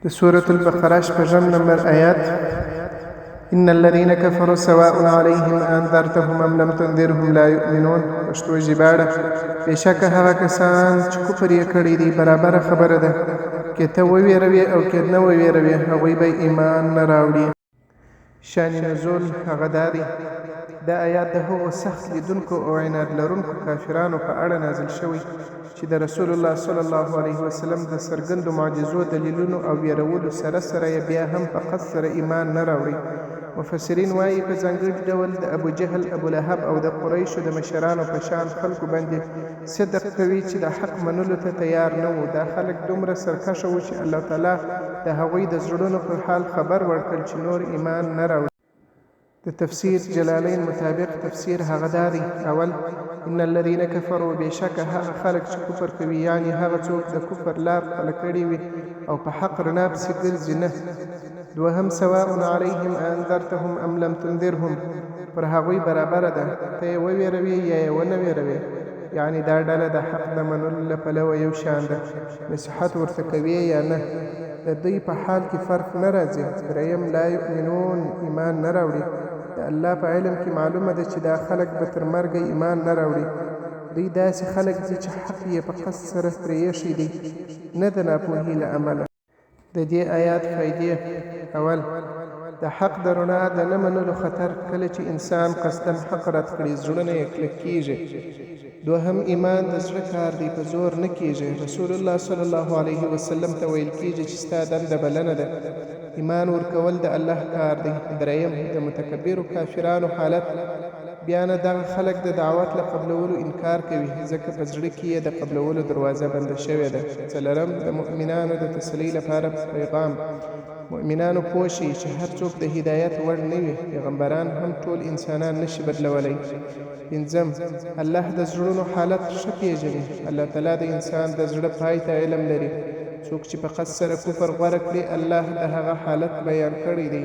سورة البقرة شپږم نمبر آیات. إن الذين كفروا سواء عليهم أنذرتهم أم لم تنذرهم لا يؤمنون. پښتو ژباړه: بېشکه هغه کسان چې کفر یې کړی دی برابره خبره ده، که ته وویروې او که نه وویروې هغوی به ایمان نه راوړي. شان نزول هغه دا دی: دا آیات د هغو سخت لیدونکو او عناد لرونکو کافرانو په اړه نازل شوی چې د رسول الله صلی الله علیه وسلم د څرګندو معجزو دلیلونو او ویرولو سره سره یې بیا هم په قصد سره ایمان نه راوړي. مفسرین وایي په ځانګړي ډول د ابو جهل، ابو لهب او د قریشو د مشرانو په شان خلکو باندې صدق کوي چې د حق منلو ته تیار نه وو. دا خلک دومره سرکشه وو چې الله تعالی د هغوی د زړونو په حال خبر ورکړ چې نور ایمان نه راوړي. د تفسیر جلالین مطابق تفسیر هغه دا دی: اول، ان الذين كفروا، بېشکه هغه خلک چې کفر کوي، یعنی هغه څوک د کفر لار خپله کړې وي او په حق رڼا پسې ګرځي نه. دوهم، سواء علیهم انذرتهم ام لم تنذرهم، پر هغوی برابره ده ته یې وویروې یا یې ونه ویروې، یعنی دا ډله د حق د منلو له پلوه یو شان ده، نصیحت ورته کوي یا نه، د دوی په حال کې فرق نه راځي. دریم، لا یؤمنون، ایمان نه راوړي. د الله په علم کې معلومه ده چې دا خلک به تر مرګه ایمان نه راوړي. دوی داسې خلک دي چې حق یې په قصد سره پرې ایښی دی، نه د ناپوهۍ له امله. د دې آیات فایدې: اول، د حق د رڼا د نه منلو خطر کله چې انسان قصداً حق رد کړي زړونه یې کلک کیږي. دوهم، ایمان د زړه کار دی، په زور نه کیږي. رسول الله صلی الله علیه وسلم ته ویل کیږي چې ستا دنده بلنه ده، ایمان ورکول د الله کار دی. دریم، د متکبرو کافرانو حالت. بیا نه دغه خلک د دعوت له قبلولو انکار کوي ځکه په زړه کې یې د قبلولو دروازه بنده شوې ده. څلورم، د مؤمنانو د تسلۍ لپاره پیغام. مؤمنانو پوه شي چې هر څوک د هدایت وړ نه وي، پیغمبران هم ټول انسانان نشي بدلولی. پنځم، الله د زړونو حالت ښه پیژني. الله تعالی د انسان د زړه پای ته علم لري. څوک چې په قصد سره کفر غوره کړي الله د هغه حالت بیان کړی دی.